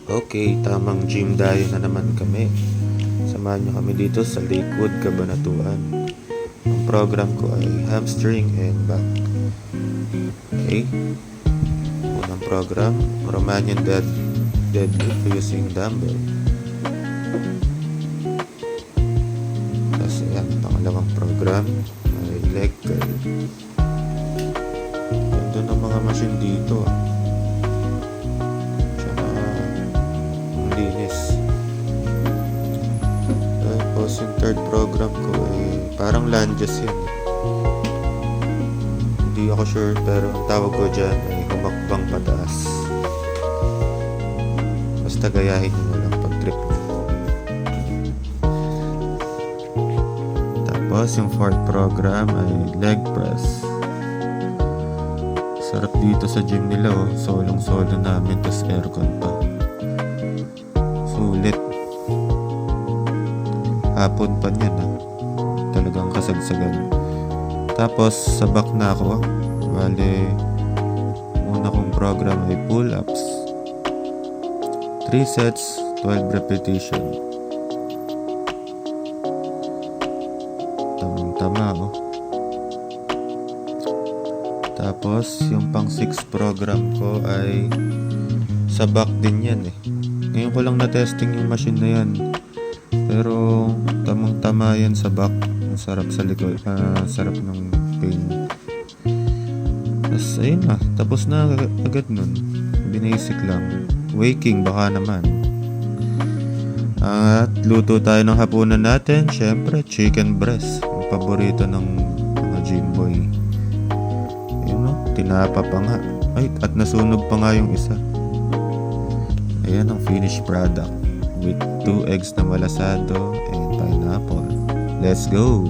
Okay, tamang gym dayo na naman kami. Samahan nyo kami dito sa Lakewood, Cabanatuan. Ang program ko ay hamstring and back. Okay. Unang program, Romanian deadlift using dumbbell. Tapos yan, pangalawang program ay leg curl. Ganda ng mga machine dito Tsaka ang linis. Tapos yung third program ko ay parang lunges yan. Hindi ako sure pero ang tawag ko dyan ay humakbang pataas. Basta gayahin nyo lang pag trip nyo. Tapos yung fourth program ay leg press. Sarap dito sa gym nila solong-solo namin, tas aircon pa. Sulit. Hapon pa niyan talagang kasagsagan. Tapos sa back na ako. Bale, una kong program ay pull-ups. 3 sets, 12 repetition. Tamang-tama Tapos yung pang 6 program ko ay sa back din yan Ngayon ko lang na-testing yung machine na yan. Pero tamang-tama yan sa back. Sarap sa likod. Sarap ng pain. Tapos ayun tapos na agad nun. Binasic lang. Waking baka naman. At luto tayo ng hapunan natin. Syempre chicken breast. Ang paborito ng mga gym boy. Tinapa pa nga. Ay, at nasunog pa nga yung isa. Ayan ang finished product with 2 eggs na malasado and pineapple. Let's go!